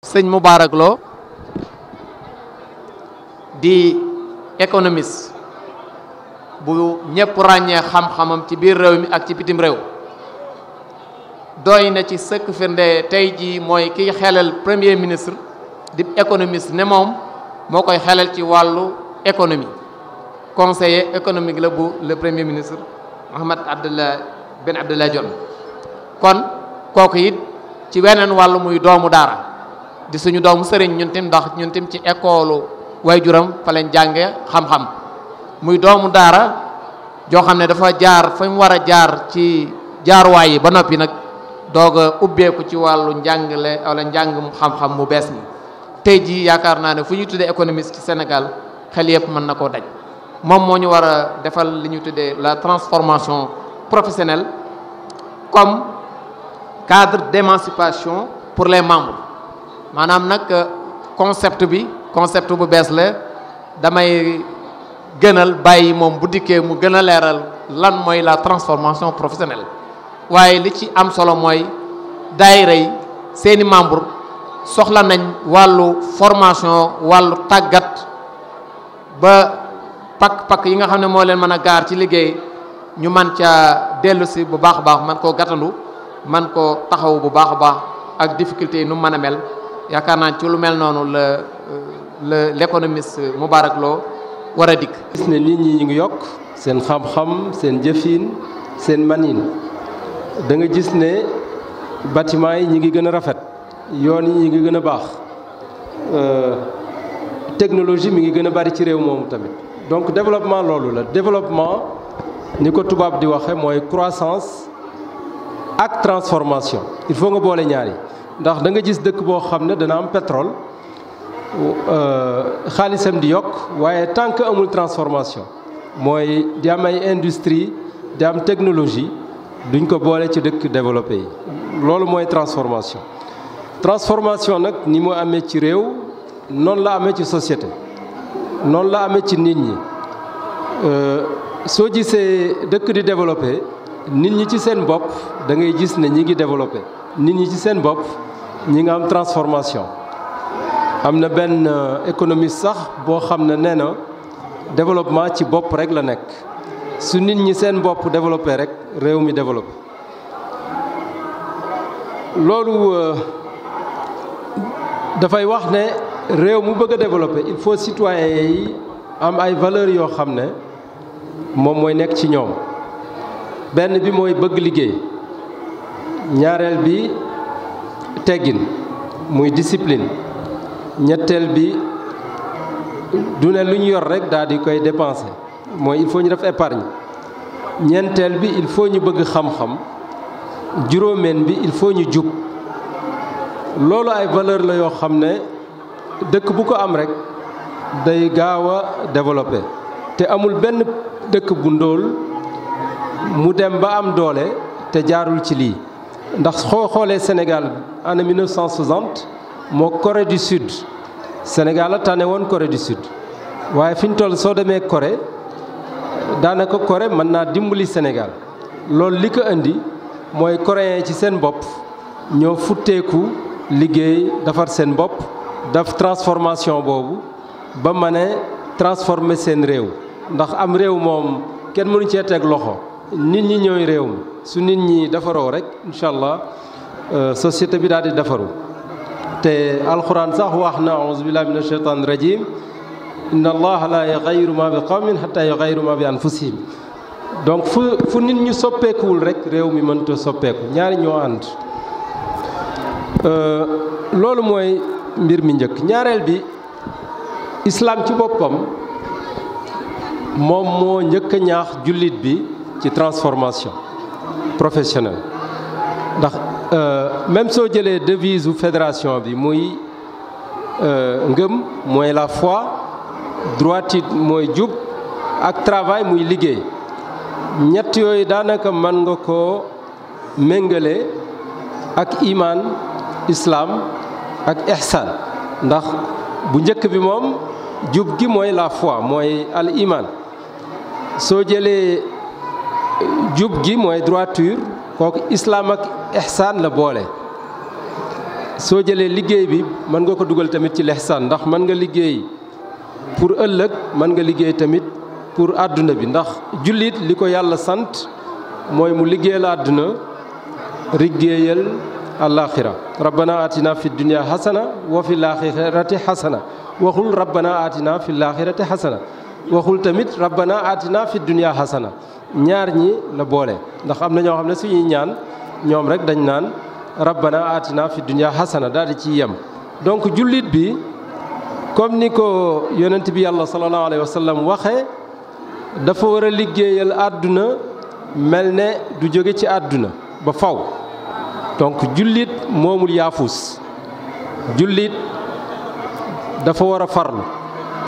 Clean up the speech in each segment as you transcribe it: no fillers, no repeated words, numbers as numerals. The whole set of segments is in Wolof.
sëñ Moubarak Lo di économiste bu ñëpp ràññee xam-xamam ci biir réew mi ak ci bitim réew doy na ci sëkk firnde tey jii mooy kiy xelal premier ministre di économiste ne moom moo koy xelal ci wàllu économie conseiller économique la bu le premier ministre Mohamed Ben Abdallah Dionne kon kooku it ci weneen wàllu muy doomu daara di suñu doomu sëriñ ñun tim ndax ñun tim ci école waajuram fa lañ jànge xam-xam muy doomu daara joo xam ne dafa jaar fa mu war a jaar ci jaaruwaay yi ba noppi nag doog a ubbeeku ci wàllu njàngale wala njàng xam-xam mu bees mi tey jii yaakaar naa ne fu ñuy tuddee économiste ci Sénégal xel yëpp mën na koo daj moom moo ñu war a defal li ñu tuddee la transformation professionnelle comme cadre d'émancipation pour les membres maanaam nag concept bu bees la damay gënal bàyyi moom bu dikkee mu gën a leeral lan mooy la transformation professionnelle waaye li ci am solo mooy daayira yi seeni membre soxla nañ wàllu formation wàllu tàggat ba pakk yi nga xam ne moo leen mën a gaar ci liggéey ñu man ca dellu si bu baax a baax man koo gàttandu man koo taxaw bu baax a baax ak difficulté yi nu mën a mel yaakaar naa ci lu mel noonu l'économiste Moubarak Lo war a dikk. gis ne nit ñi ñu ngi yokk seen xam-xam seen jëfin seen manin da nga gis ne bâtiment yi ñi ngi gën a rafet yoon yi ñi ngi gën a baax technologie mi ngi gën a bari ci réew moomu tamit donc développement loolu la développement ni ko tubaab di waxe mooy croissance ak transformation il faut nga boole ñaari ndax da nga gis dëkk boo xam ne dana am pétrole xaalisam di yokk waaye tant que amul transformation mooy di am ay industrie di am technologie duñ ko boole ci dëkk développé yi loolu mooy transformation nag ni mu amee ci réew noonu la amee ci société noonu la amee ci nit ñi soo gisee dëkk di développé nit ñi ci seen bopp da ngay gis ne ñi ngi développé nit ñi ci seen bopp ñi nga am transformation am na benn économiste sax boo xam ne nee na développement ci bopp rek la nekk su nit ñi seen bopp développé rek réew mi développé loolu dafay wax ne réew mu bëgg a développé il faut citoyens yi am ay valeurs yoo xam ne moom mooy nekk ci ñoom benn bi mooy bëgg liggéey ñaareel bi teggin muy discipline ñetteel bi du ne lu ñu yor rek daal di koy dépenser mooy il faut ñu def épargne ñeenteel bi il faut ñu bëgg xam-xam juróomeen bi il faut ñu jub loolu ay valeur la yoo xam ne dëkk bu ko am rek day gaaw a développé te amul benn dëkk bu ndóol mu dem ba am doole te jaarul ci lii ndax xoolee Sénégal année 1960 moo Corée du Sud Sénégal la tànne woon Corée du Sud waaye fi ñu toll soo demee Corée daanaka Corée mën naa dimbali Sénégal loolu li ko indi mooy coréen ci seen bopp ñoo futteeku liggéey defar seen bopp daf transformation boobu ba mën a transformer seen réew ndax am réew moom kenn mënu cee teg loxo nit ñi ñooy réew mi su nit ñi defaroo rek incha allah société bi daal di defaru te alxuraan sax wax na auzu billahi min ashaytan rajim inna allaha la yughayyiru ma bi qawmin hatta yughayyiru ma bi anfusihim donc fu nit ñu soppeekuwul rek réew mi mënta soppeeku ñaari ñoo ànd loolu mooy mbir mi njëkk ñaareel bi islam ci boppam moom moo njëkk a ñaax jullit bi ci transformation professionnelle ndax même soo jëlee devise u fédération bi muy ngëm mooy la foi droitude mooy jub ak travail muy liggéey ñett yooyu daanaka mën nga koo méngale ak iman islam ak ihsan ndax bu njëkk bi moom jub gi mooy la foi mooy al iman soo jëlee jub gi mooy droiture kooku islam ak ihsan la boole soo jëlee liggéey bi mën nga ko dugal tamit ci lihsaan ndax mën nga liggéey pour ëllëg mën nga liggéey tamit pour àdduna bi ndax jullit li ko yàlla sant mooy mu liggéeyal àdduna liggéeyal alaaxira rabbana atina fi dunya hasana wa fi laaxirati hasana waxul rabbana atina fi laaxirati hasana waxul tamit rabbana atina fi dunya hasana ñaar ñi la boole ndax am na ñoo xam ne suñuy ñaan ñoom rek dañ naan rabbana atina fi dunya hasana daal di ciy yem donc jullit bi comme ni ko yonent bi yàlla sallallahu alayhi wa sallam waxee dafa war a liggéeyal àdduna mel ne du jóge ci àdduna ba faw donc jullit moomul yaafus jullit dafa war a farlu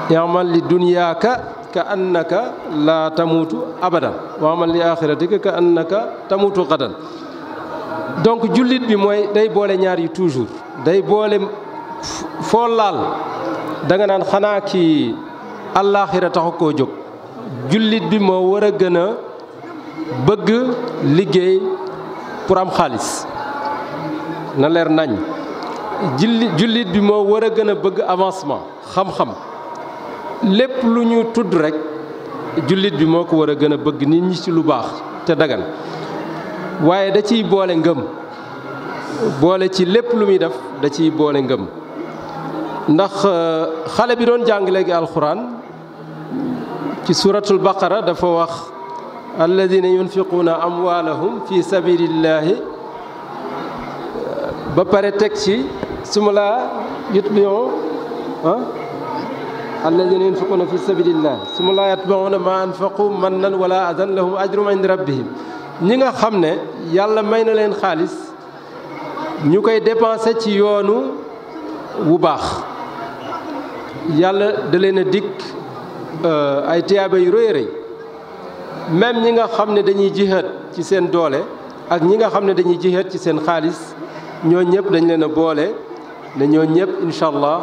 yaamal li dunyaaka ka annaka la tamuutu abadan wa amal li axiratika ka annaka tamuutu gadan donc jullit bi mooy day boole ñaar yi toujours day boole foo laal da nga naan xanaa kii àllaaxira taxu koo jóg jullit bi moo war a gën a bëgg liggéey pour am xaalis na leer nañ jullit bi moo war a gën a bëgg avancement xam-xam lépp lu ñu tudd rek jullit bi moo ko war a gën a bëgg nit ñi ci lu baax te dagan waaye da ciy boole ngëm boole ci lépp lu muy def da ciy boole ngëm ndax xale bi doon jàng léegi alxuraan ci suratul baqara dafa wax alladina yunfiquuna amwaalahum fi sabilillahi ba pare teg ci suma laa yutbi'u alladina yunfiquuna fi sabilillahi suma laa yatba'una ma anfaqu mannan wala adan lahum ajrum inda rabbihim ñi nga xam ne yàlla may na leen xaalis ñu koy dépensé ci yoonu wu baax yàlla da leen a dikk ay tiyaaba yu rëy rëy même ñi nga xam ne dañuy jihaad ci seen doole ak ñi nga xam ne dañuy jihaad ci seen xaalis ñoo ñëpp dañ leen a boole ne ñoo ñëpp incha allah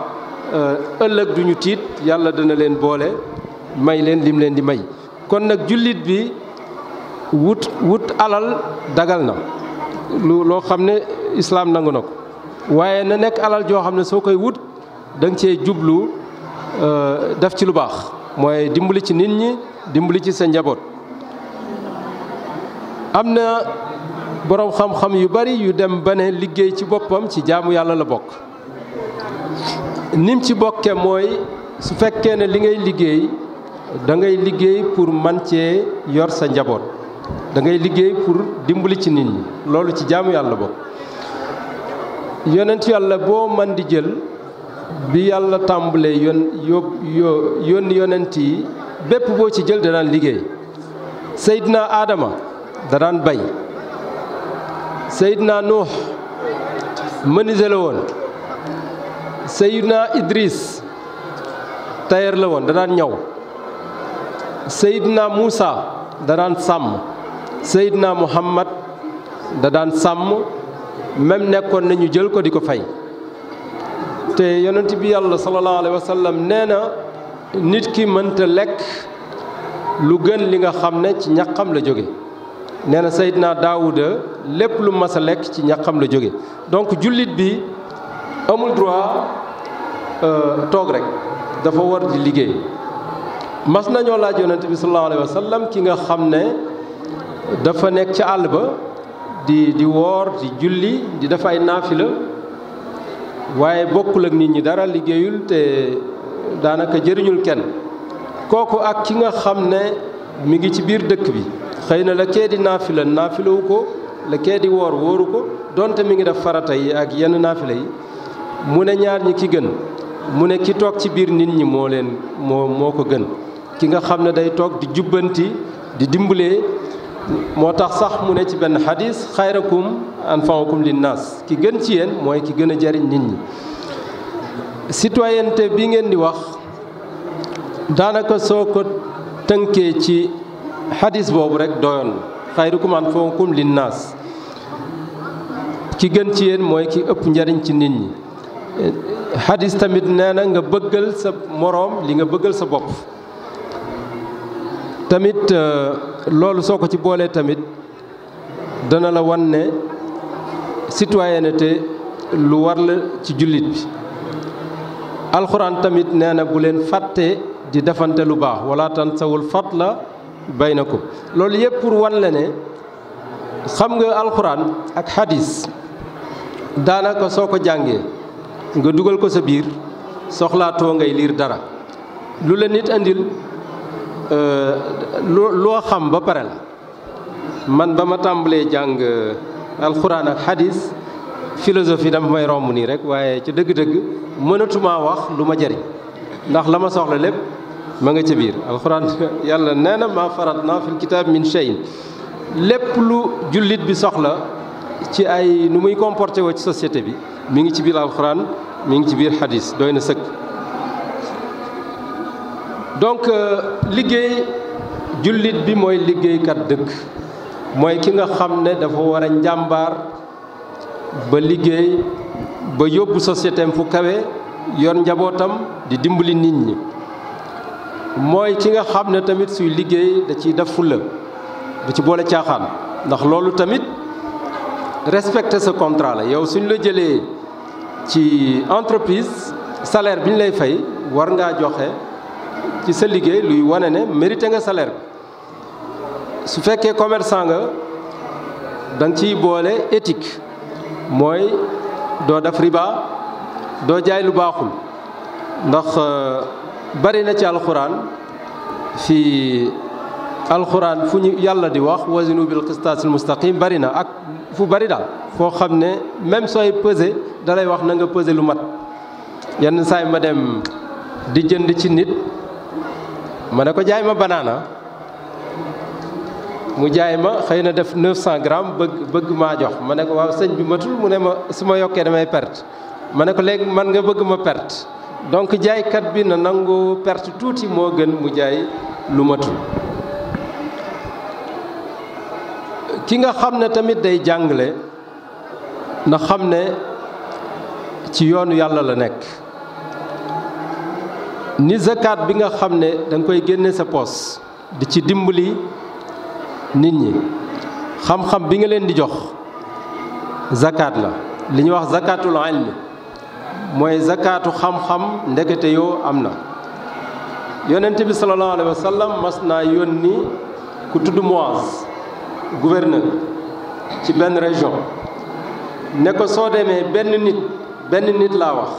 ëllëg duñu tiit yàlla dana leen boole may leen lim leen di may kon nag jullit bi wut alal dagal na loo xam ne islaam nangu na ko waaye na nekk alal joo xam ne soo koy wut da nga cee jublu def ci lu baax mooy dimbali ci nit ñi dimbali ci sa njaboot. am na boroom xam-xam yu bari yu dem ba ne liggéey ci boppam ci jaamu yàlla la bokk nim ci bokke mooy su fekkee ne li ngay liggéey da ngay liggéey pour man cee yor sa njaboot da ngay liggéey pour dimbali ci nit ñi loolu ci jaamu yàlla bokk. yonent yàlla boo man di jël bi yàlla tàmbalee yónni yonent yi bépp boo ci jël da daan liggéey Seydina Adama da daan bay Seydina Nuux menuisier la woon Seydina Idris tailleur la woon da daan ñaw Seydina Muusa da daan sàmm Seydina Muhammad da daan sàmm même nekkoon nañu jël ko di ko fay te yonent bi yàlla sallallahu alayhi wa sallam nee na nit ki mënta lekk lu gën li nga xam ne ci ñaqam la jóge nee na Seydina Daawuda lépp lu mas a lekk ci ñaqam la jóge donc jullit bi amul droit toog rek dafa war di liggéey mas nañoo laaj yonent bi sallallahu alayhi wa sallam ki nga xam ne dafa nekk ci àll ba di woor di julli di def ay naafila waaye bokkul ak nit ñi dara liggéeyul te daanaka jëriñul kenn kooku ak ki nga xam ne mi ngi ci biir dëkk bi xëy na la kee di naafilawu ko la kee di wóoru ko donte mi ngi def farata yi ak yenn naafila yi mu ne ñaar ñi ki gën mu ne ki toog ci biir nit ñi moo ko gën ki nga xam ne day toog di jubbanti di dimbalee moo tax sax mu ne ci benn xadis xayrakum anfa'ukum linnaas ki gën ci yéen mooy ki gën a jariñ nit ñi. citoyenneté bi ngeen di wax daanaka soo ko tënkee ci xadis boobu rek doyoon xayrakum anfa'ukum linnaas ki gën ci yéen mooy ki ëpp njariñ ci nit ñi. xadis tamit nee na nga bëggal sa moroom li nga bëggal sa bopp. tamit loolu soo ko ci boolee tamit dana la wan ne citoyenneté lu war la ci jullit bi. alxuraan tamit nee na bu leen fàtte di defante lu baax wala tansawul fadla baynakum. loolu yëpp pour wan la ne xam nga alxuraan ak hadis daanaka soo ko jàngee nga dugal ko sa biir soxlaatoo ngay liir dara lu la nit andil loo xam ba pare la. man ba ma tàmbalee jàng alxuraan ak hadis philosophie dama may romb nii rek waaye ci dëgg-dëgg mënatumaa wax lu ma jariñ ndax la ma soxla lépp ma nga ca biir alxuraan. yàlla nee na maa faratna fil kitaab min shay'in lépp lu jullit bi soxla ci ay nu muy comporté woo ci société bi mi ngi ci biir alxuraan mi ngi ci biir hadis doy na sëkk. donc liggéey jullit bi mooy liggéeykat dëgg mooy ki nga xam ne dafa war a njàmbaar ba liggéey ba yóbbu société am fu kawe yor njabootam di dimbali nit ñi. mooy ki nga xam ne tamit suy liggéey da ciy def fulla du ci boole caaxaan ndax loolu tamit respecter sa contrat la. yow suñ la jëlee ci entreprise salaire bi ñu lay fay war ngaa joxe ci sa liggéey luy wane ne mérité nga salaire bi. su fekkee commerçant nga da nga ciy boole éthique mooy doo def riba doo jaay lu baaxul ndax bari na ci alxuraan fii alxuraan fu ñu yàlla di wax wazinu bil qistaasil mustaqim bari na ak fu bari daal foo xam ne même sooy peser dalay wax na nga peser lu mat. yenn saay ma dem di jënd ci nit ma ne ko jaay ma banaana mu jaay ma xëy na def 900 grammes bëgg maa jox ma ne ko waaw sëñ bi matul mu ne ma su ma yokkee damay perte ma ne ko léegi man nga bëgg ma perte. donc jaaykat bi na nangu perte tuuti moo gën mu jaay lu matul. ki nga xam ne tamit day jàngale na xam ne ci yoonu yàlla la nekk. ni zakat bi nga xam ne da nga koy génne sa poos di ci dimbali nit ñi xam-xam bi nga leen di jox zakat la li ñuy wax zakatul ilmi mooy zakatu xam-xam ndekete yoo am na. yonent bi sallallahu alayhi wa sallam mas naa yónni ku tudd Muaz gouverneur ci benn région ne ko soo demee benn nit laa wax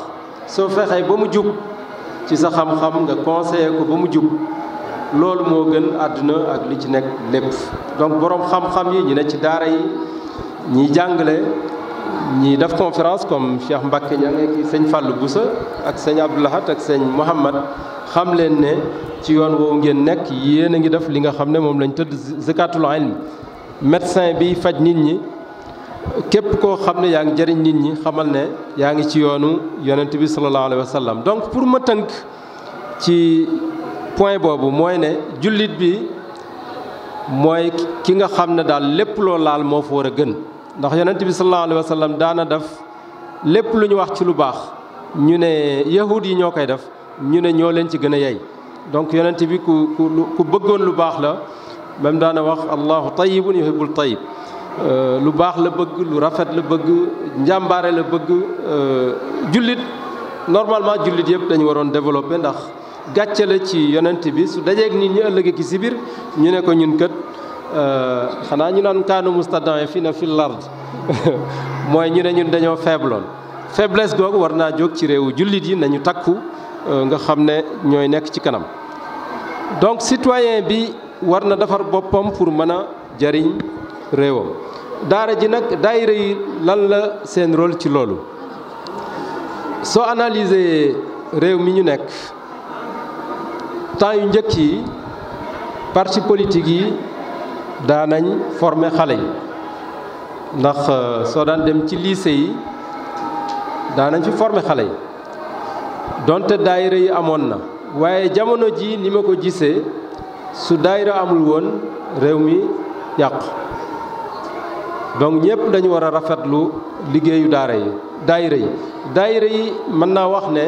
soo fexee ba mu jub ci sa xam-xam nga conseiller ko ba mu jub loolu moo gën àdduna ak li ci nekk lépp. donc boroom xam-xam yi ñu ne ci daara yi ñiy jàngale ñi def conférence comme Cheikh Mbacke ña ngi sëñ Fallou Boussa ak sëñ Abdoulahat ak sëñ Mouhamad xam leen ne ci yoon woowu ngeen nekk yéen a ngi def li nga xam ne moom lañ tëdd zakatul ilm. médecin bi faj nit ñi képp koo xam ne yaa ngi jëriñ nit ñi xamal ne yaa ngi ci yoonu yonent bi sallallahu alayhi wa sallam. donc pour ma tënk ci point boobu mooy ne jullit bi mooy ki nga xam ne daal lépp loo laal moo fa war a gën. ndax yonent bi sallallahu alayhi wa sallam daana def lépp lu ñu wax ci lu baax ñu ne yahud yi ñoo koy def ñu ne ñoo leen ci gën a yey. donc yonent bi ku bëggoon lu baax la même daana wax allahu tayyibun yuhibbul tayyib. lu baax la bëgg lu rafet la bëgg njàmbaare la bëgg. jullit normalement jullit yëpp dañu waroon développer ndax gàcce la ci yonent bi su dajeeg nit ñi ëllëg ki si biir ñu ne ko ñun kat xanaa ñu naan kaanu mustad'afina fil ard mooy ñu ne ñun dañoo faibloon. faiblesse googu war naa jóg ci réewu jullit yi nañu takku nga xam ne ñooy nekk ci kanam. donc citoyen bi war na defar boppam pour mën a jariñ réewam. daara ji nag daayira yi lan la seen rôle ci loolu soo analyser réew mi ñu nekk temps yu njëkk yi parti politique yi daanañ former xale yi ndax soo daan dem ci lycée yi daanañ fi former xale yi donte daayira yi amoon na waaye jamono ji ni ma ko gisee su daayira amul woon réew mi yàqu. donc ñëpp dañu war a rafetlu liggéeyu daayira yi mën naa wax ne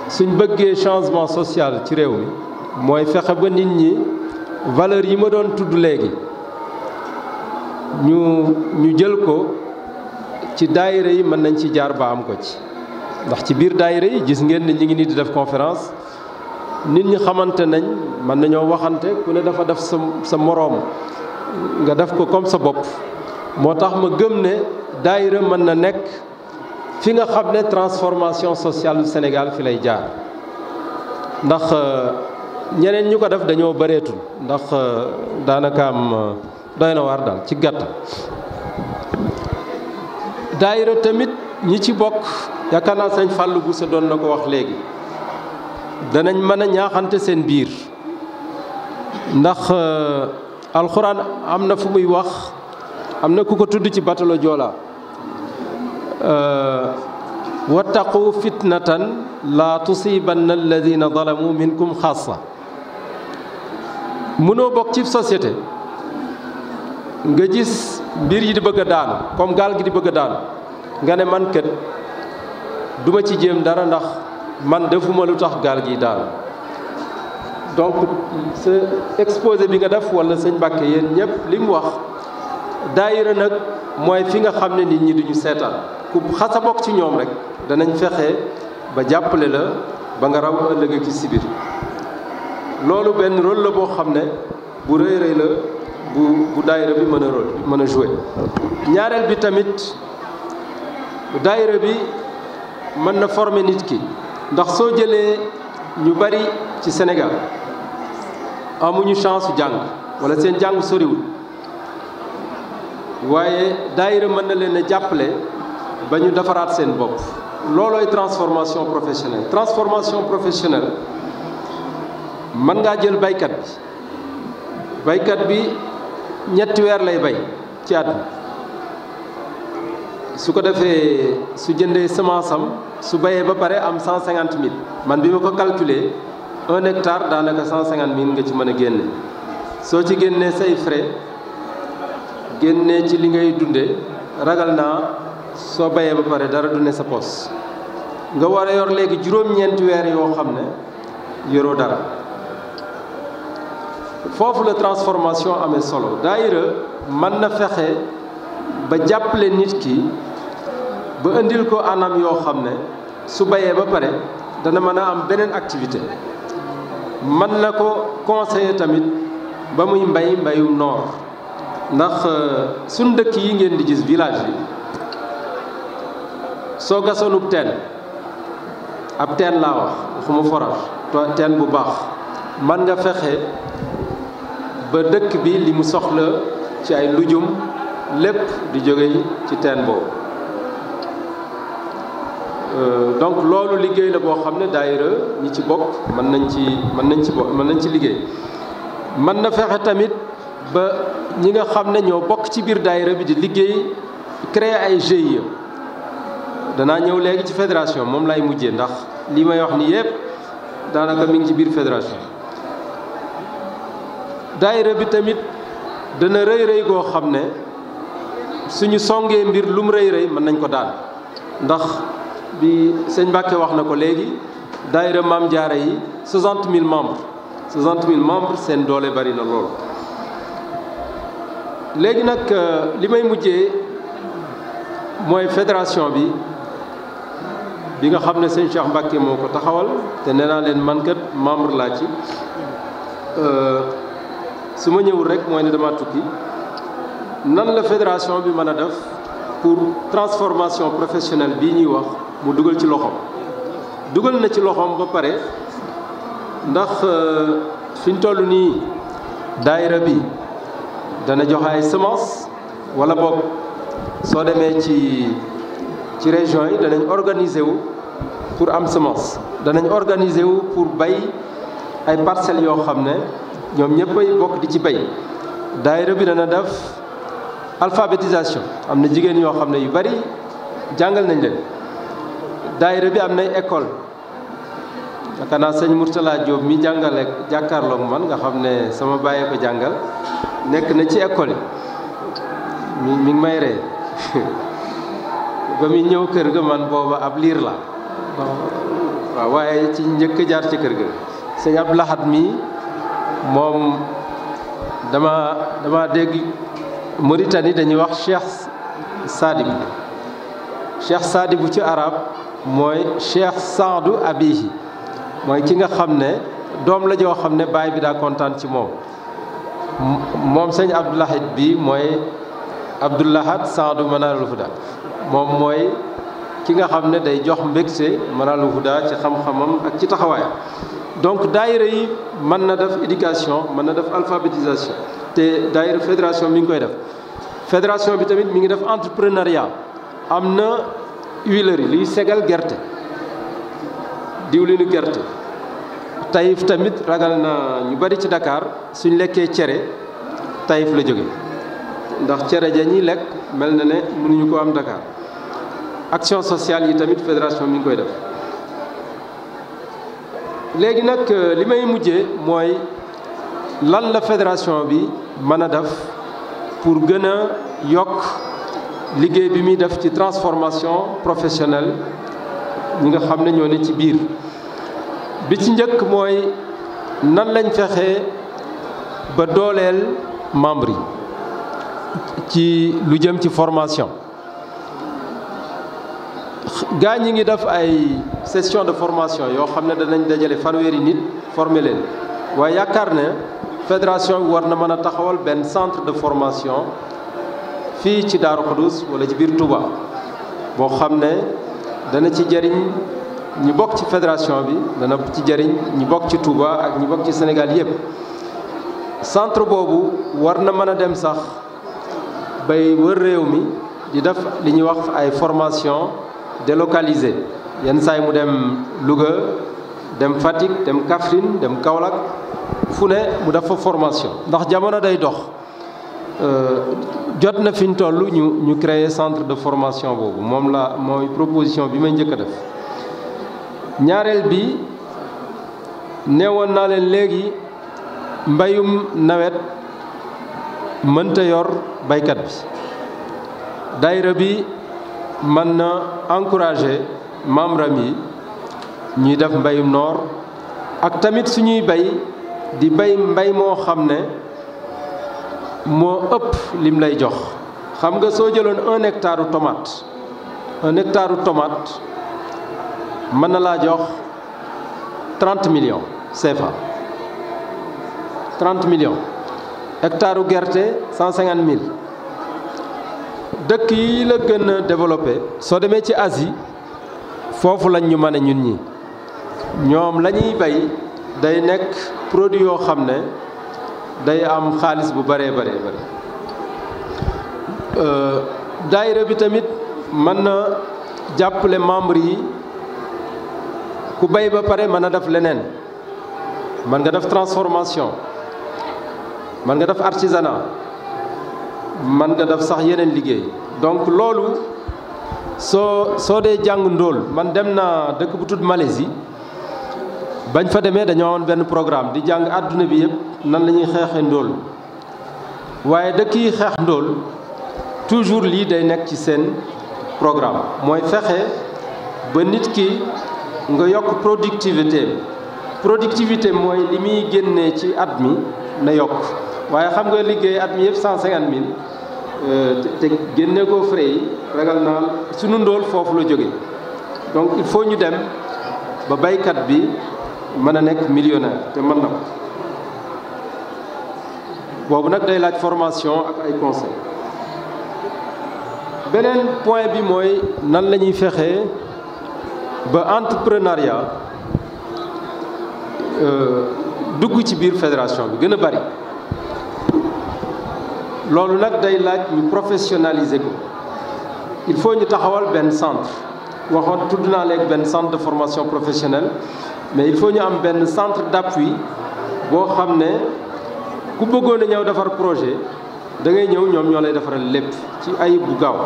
suñ bëggee changement social ci réew mi mooy fexe ba nit ñi valeur yi ma doon tudd léegi ñu jël ko ci daayira yi mën nañ ci jaar ba am ko ci ndax ci biir daayira yi gis ngeen ne ñi ngi nii di def conférence nit ñi xamante nañ mën nañoo waxante ku ne dafa def sa moroom nga def ko comme sa bopp moo tax ma gëm ne daayira mën na nekk fi nga xam ne transformation sociale du Sénégal fi lay jaar ndax ñeneen ñu ko def dañoo bëreetul ndax daanaka am doy na waar daal ci gàtt daayira tamit ñi ci bokk yaakaar naa sëñ Fallou Bousso doon na ko wax léegi danañ mën a ñaaxante seen biir ndax alxuraan am na fu muy wax am na ku ko tudd ci batalo Joola wattaqu fitnatan la tusibanna alladina zalamu minkum xaasa mënoo bokk ci société nga gis mbir yi di bëgg a daanu comme gaal gi di bëgg a daanu nga ne man kat duma ci jéem dara ndax man defuma lu tax gaal gi daanu donc sa exposé bi nga def wala sëñ Mbàkke yéen ñëpp li mu wax daayira nag mooy fi nga xam ne nit ñi duñu seetaan ku xasa bokk ci ñoom rek danañ fexe ba jàppale la ba nga raw ëllëg ak si biir loolu benn rôle la boo xam ne bu rëy rëy la bu daayira bi mën a jouer ñaareel bi tamit daayira bi mën na former nit ki ndax soo jëlee ñu bari ci Sénégal amuñu chance jàng wala seen jàng soriwul waaye daayira mën na leen a jàppale ba ñu defaraat seen bopp loolooy transformation professionnelle mën ngaa jël baykat bi ñetti weer lay bay ci at su ko defee su jëndee semence am su bayee ba pare am 150 000 man bi ma ko calculer 1 hectare daanaka 150 000 nga ci mën a génne soo ci génnee say frais génnee ci li ngay dunde ragal naa soo bayee ba pare dara du ne sa pos nga war a yor léegi juróom-ñeenti weer yoo xam ne yoroo dara foofu la transformation amee solo daayira mën na fexe ba jàppale nit ki ba indil ko anam yoo xam ne su bayee ba pare dana mën a am beneen activité mën na ko conseiller tamit ba muy mbayum noor ndax suñ dëkk yi ngeen di gis village yi soo gasoonub teen ab teen laa wax waxuma forage teen bu baax mën nga fexe ba dëkk bi li mu soxla ci ay lujum lépp di jóge ci teen boobu donc loolu liggéey la boo xam ne daayira ñi ci bokk mën nañ ci liggéey mën na fexe tamit ba ñi nga xam ne ñoo bokk ci biir daayira bi di liggéey créer ay GIE danaa ñëw léegi ci fédération moom lay mujjee ndax li may wax ni yépp daanaka mi ngi ci biir fédération daayira bi tamit dana rëy goo xam ne suñu songee mbir lum rëy mën nañ ko daan ndax bi sëñ Mbàkke wax na ko léegi daayira Maam Jaara yi 60 000 membres seen doole bari na lool léegi nag li may mujjee mooy fédération bi nga xam ne sëñ Cheikh Mbàkke moo ko taxawal te nee naa leen man kat membre laa ci su ma ñëwul rek mooy ne dama tukki nan la fédération bi mën a def pour transformation professionnelle bii ñuy wax mu dugal ci loxoom dugal na ci loxoom ba pare ndax fi ñu toll nii daayira bi dana joxe ay semence wala boog soo demee ci région yi danañ organiser wu pour am semence danañ organiser wu pour bay ay parcelles yoo xam ne ñoom ñëppay bokk di ci bay daayira bi dana def alphabétisation am na jigéen yoo xam ne yu bari jàngal nañ leen daayira bi am nay école yaakaar naa sëñ Mourtala Diop mi jàngale jàkkaarloog man nga xam ne sama bàyyee ko jàngal nekk na ci école yi mi ngi may ree ba muy ñëw kër ga man booba ab liir la waaw waaye ci njëkk jaar ci kër ga sëñ Abdou Lahad mi moom dama dégg Mauritanie dañuy wax Cheikh Sadim Cheikh Sadibou ci arab mooy Cheikh Saadu Abihi mooy ki nga xam ne doom la joo xam ne baay bi daa kontaan ci moom moom sëñ Abdoulahad bi mooy Abdoulahad Saadu Manarul Huda moom mooy ki nga xam ne day jox mbégte Manarul Huda ci xam-xamam ak ci taxawaayam. donc daayira yi mën na def éducation mën na def alphabétisation te daayira fédération mi ngi koy def fédération bi tamit mi ngi def entrepreneuriat am na huilerie liy segal gerte diwlinu gerte Taïf tamit ragal na ñu bari ci Dakar suñ lekkee cere Taïf la jóge ndax cere ja ñuy lekk mel na ne mënuñu ko am Dakar action sociale yi tamit fédération mi ngi koy def léegi nag li may mujjee mooy lan la fédération bi mën a def pour gën a yokk liggéey bi muy def ci transformation professionnelle ñi nga xam ne ñoo ne ci biir bi ci njëkk mooy nan lañ fexee ba dooleel membres yi ci lu jëm ci formation gaa ñi ngi def ay session de formation yoo xam ne danañ dajale fanweeri nit former leen waaye yaakaar ne fédération bi war na mën a taxawal benn centre de formation fii ci Daaru Xudoos wala ci biir Touba boo xam ne dana ci jëriñ ñu bokk ci fédération bi dana ci jëriñ ñu bokk ci Touba ak ñu bokk ci Sénégal yépp centre boobu war na mën a dem sax bay wër réew mi di def li ñuy wax ay formation délocalisée yenn saay mu dem Louga dem Fatick dem Kaffrine dem Kaolack fu ne mu def fa formation ndax jamono day dox jot na fi ñu toll ñu créer centre de formation boobu moom la mooy proposition bi may njëkk a def ñaareel bi neewoon naa leen léegi mbayum nawet mënta yor baykat bi daayira bi mën na encourager membre am yi ñuy def mbayum noor ak tamit suñuy bay di bay mbay moo xam ne moo ëpp lim lay jox xam nga soo jëloon 1 hectare tomate 1 hectare tomate mën na laa jox 30 millions CFA 30 millions hectare gerte 150 000 dëkk yi la gën a développé soo demee ci Asie foofu lañ ñu mën a ñun ñi ñoom la ñuy bay day nekk produit yoo xam ne day am xaalis bu bëree bëri daayira bi tamit mën na jàppale membre yi ku bay ba pare mën a def leneen mën nga def transformation mën nga def artisanat mën nga def sax yeneen liggéey donc loolu soo dee jàng ndóol man dem naa dëkk bu tudd Malaisie bañ fa demee dañoo amoon benn programme di jàng àdduna bi yëpp nan la ñuy xeexee ndóol waaye dëkk yi xeex ndóol toujours lii day nekk ci seen programme mooy fexe ba nit ki nga yokk productivité mooy li muy génnee ci at mi na yokk waaye xam nga liggéey at mi yëpp 150 000 te génne ko frais yi ragal naa sunu ndóol foofu la jóge donc il faut ñu dem ba baykat bi mën a nekk millionnaire te mën na ko boobu nag day laaj formation ak ay conseil beneen point bi mooy nan la ñuy fexee ba entrepreneuriat dugg ci biir fédération bi gën a bari loolu nag day laaj ñu professionnaliser ko il faut ñu taxawal benn centre waxoon tudd naa léegi benn centre de formation professionnelle mais il faut ñu am benn centre d'appui boo xam ne ku bëggoon a ñëw defar projet da ngay ñëw ñoom ñoo lay defaral lépp ci ayib bu gaaw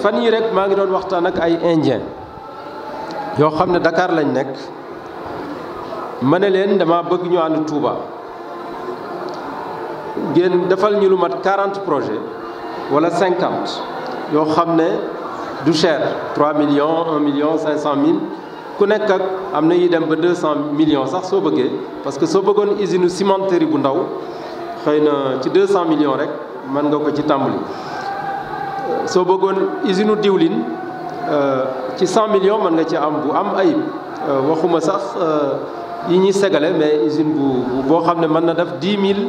fan yi rek maa ngi doon waxtaan ak ay indien yoo xam ne Dakar lañ nekk ma ne leen dama bëgg ñu ànd Touba ngeen defal ñu lu mat 40 projets wala 50 yoo xam ne du cher 3 millions 1 million 500 000 ku nekk ak am na yi dem ba 200 millions sax soo bëggee parce que soo bëggoon usine cimenterie bu ndaw xëy na ci 200 millions rek mën nga ko ci tàmbali soo bëggoon usine diwlin ci 100 millions mën nga ci am bu am ayib waxuma sax yi ñuy segale mais usine boo xam ne mën na def 10 000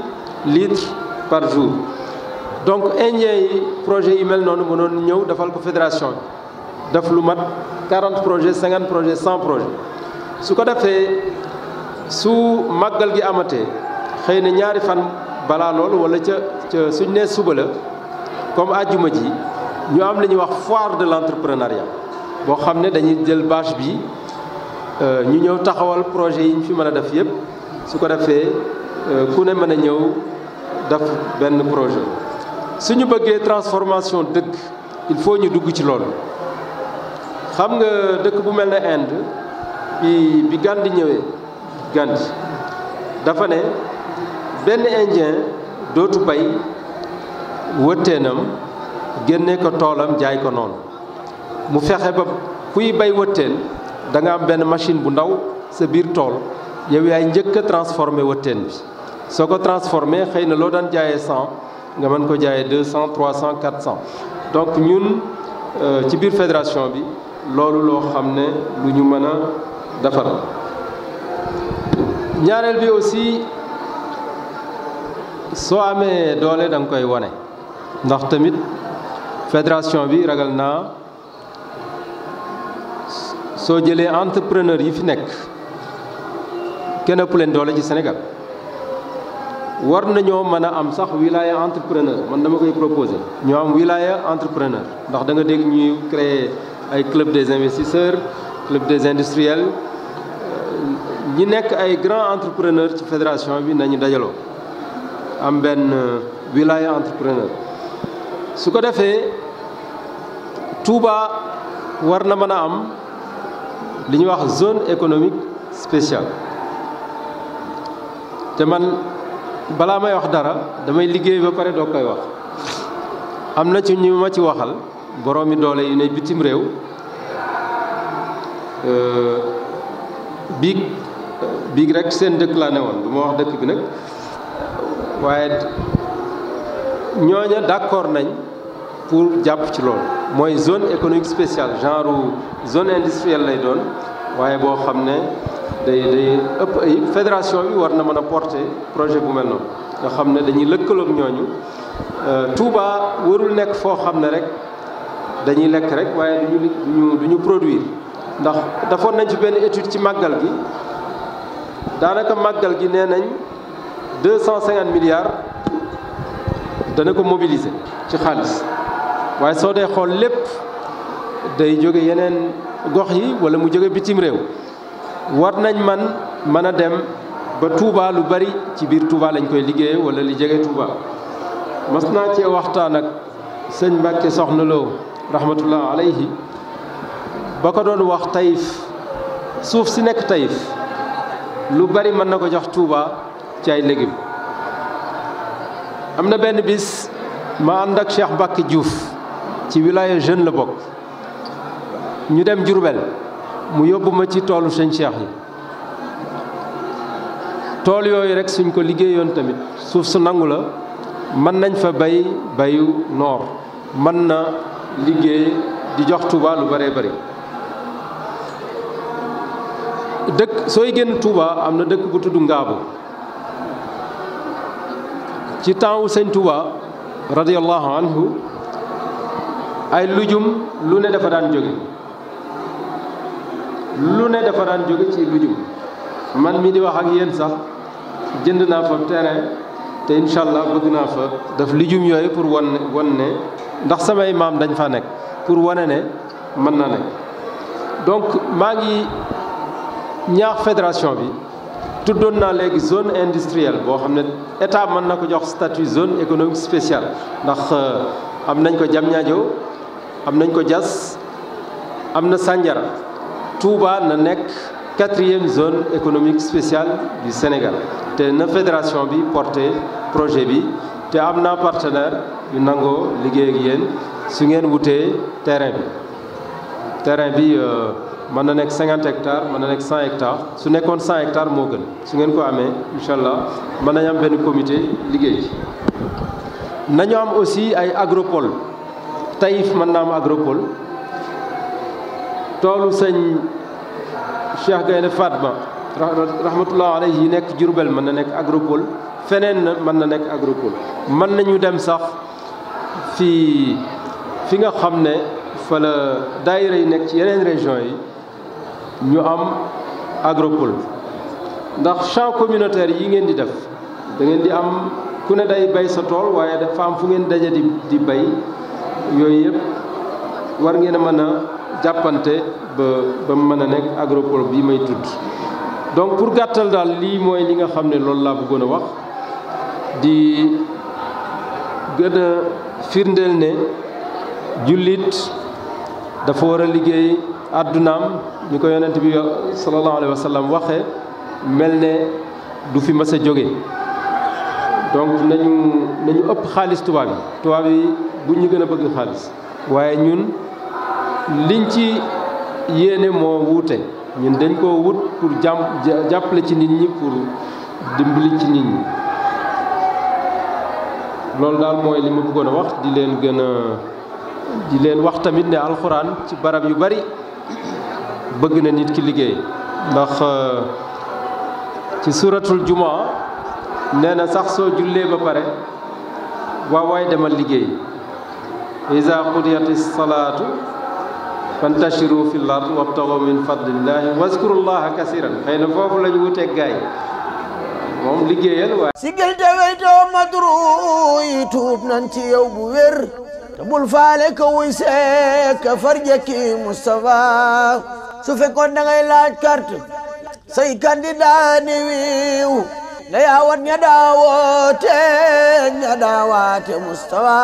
litres par jour. donc indien yi projet yi mel noonu mënoon ñëw defal ko fédération bi def lu mat 40 projets 50 projets 100 projets su ko defee su màggal gi amatee xëy na ñaari fan balaa loolu wala ca suñ nee suba la comme àjjuma ji ñu am li ñuy wax foire de l'entrepreneuriat boo xam ne dañuy jël bâche bi ñu ñëw taxawal projet yi ñu fi mën a def yëpp su ko defee ku ne mën a ñëw def benn projet suñu bëggee transformation dëkk il faut ñu dugg ci loolu xam nga dëkk bu mel ne Inde bi Gandhi ñëwee Gandhi dafa ne benn indien dootu bay wëtteenam génne ko toolam jaay ko noonu mu fexe ba kuy bay wëtteen da nga am benn machine bu ndaw sa biir tool yow yaay njëkk a transformé wëtteen bi soo ko transformé xëy na loo daan jaayee 100 nga mën ko jaayee 200 300 400 donc ñun ci biir fédération bi loolu loo xam ne lu ñu mën a defar ñaareel bi aussi soo amee doole da nga koy wane ndax tamit fédération bi ragal naa soo jëlee entrepreneur yi fi nekk kenn ëpp leen doole ci Sénégal war nañoo mën a am sax wilaya entrepreneur man dama koy proposer ñoo am wilaya entrepreneur ndax da nga dégg ñuy créer ay club des investisseurs club des industriels ñi nekk ay grands entrepreneurs ci fédération bi nañu dajaloo am benn wilaya entrepreneur su ko defee Touba war na mën a am li ñuy wax zone économique spéciale te man balaa may wax dara damay liggéey ba pare doo koy wax am na ci ñu ma ci waxal boroomi doole yu ne bitim réew biig rek seen dëkk laa ne woon du ma wax dëkk bi nag waaye ñooña d'accord nañ pour jàpp ci loolu mooy zone économique spéciale genre zone industrielle lay doon waaye boo xam ne day ëpp ayib fédération bi war na mën a porter projet bu mel noonu nga xam ne dañuy lëkkaloog ñooñu Touba warul nekk foo xam ne rek dañuy lekk rek waaye du ñu produire ndax defoon nañ ci benn étude ci màggal gi daanaka màggal gi nee nañ 250 milliards dana ko mobiliser ci xaalis waaye soo dee xool lépp day jóge yeneen gox yi wala mu jóge bitim réew war nañ mën a dem ba Touba lu bari ci biir Touba lañ koy liggéeye wala li jege Touba mas naa cee waxtaan ak sëñ Mbàkke Soxna Lo rahmatullah alayhi ba ko doon wax Taïf suuf si nekk Taïf lu bari mën na ko jox Touba ci ay légumes am na benn bis ma ànd ak Cheikh Mbacke Diouf ci wilaya jeune la bokk ñu dem Diourbel mu yóbbu ma ci toolu sëñ Cheikh yi tool yooyu rek suñ ko liggéeyoon tamit suuf su nangu la mën nañ fa bayu noor mën na liggéey di jox Touba lu bëree bëri dëkk sooy génn Touba am na dëkk bu tudd Ngaabu ci temps wu sëñ Touba radiyallahu anhu ay lujum lu ne dafa daan jóge ci lujum man mi di wax ak yéen sax jënd naa fa terrain te incha allah bëgg naa fa def lujum yooyu pour wan ne ndax samay maam dañ fa nekk pour wane ne mën na nekk donc maa ngi ñaax fédération bi tuddoon naa léegi zone industrielle boo xam ne état mën na ko jox statut zone économique spéciale ndax am nañ ko Diamniadio am nañ ko Diass am na Sandiara Touba na nekk 4e zone économique spéciale du Sénégal te na fédération bi porté projet bi te am naa partenaire yu nangoo liggéey ak yéen su ngeen wutee terrain bi mën na nekk 50 hectares mën na nekk 100 hectares su nekkoon 100 hectares moo gën su ngeen ko amee incha allah mën nañu am benn comité liggéey ci nañu am aussi ay agropole Taïf mën naa am agropole toolu sëñ Cheikh Gaynde Fatma rahmatullah alayhi yi nekk Jurbel mën na nekk agropole feneen mën na nekk agropole mën nañu dem sax fi nga xam ne fa la daayira yi nekk ci yeneen région yi ñu am agropole ndax champ communautaire yi ngeen di def da ngeen di am ku ne day bay sa tool waaye dafa am fu ngeen daje di bay yooyu yëpp war ngeen a mën a jàppante ba mën a nekk agropole bii may tudd donc pour gàttal daal lii mooy li nga xam ne loolu laa bëggoon a wax di gën a firndeel ne jullit dafa war a liggéey àddunaam ñu ko yonent bi sallallahu alayhi wa sallam waxee mel ne du fi mës a jóge donc nañu ëpp xaalis tubaab yi bu ñu gën a bëgg xaalis waaye ñun liñ ci yéene moo wuute ñun dañ koo wut pour jàppale ci nit ñi pour dimbali ci nit ñi loolu daal mooy li ma bëggoon a wax di leen wax tamit ne alxuraan ci barab yu bari bëgg na nit ki liggéey ndax ci suratul jumaa nee na sax soo jullee ba pare waay demal liggéey iza qudiyati salaatu fantashiru fil ard wabtagu min fadlillahi wazkurullaha kasiran xëy na foofu lañu wuteeg gaay moom liggéeyal waaye sigil te weytoo madru yi tuub nan ci yow bu wér te bul faale ka wuy seek ka farjekki Moustapha su fekkoon da ngay laaj carte say candidat ni wiiw na yaawat ña daawoote Moustapha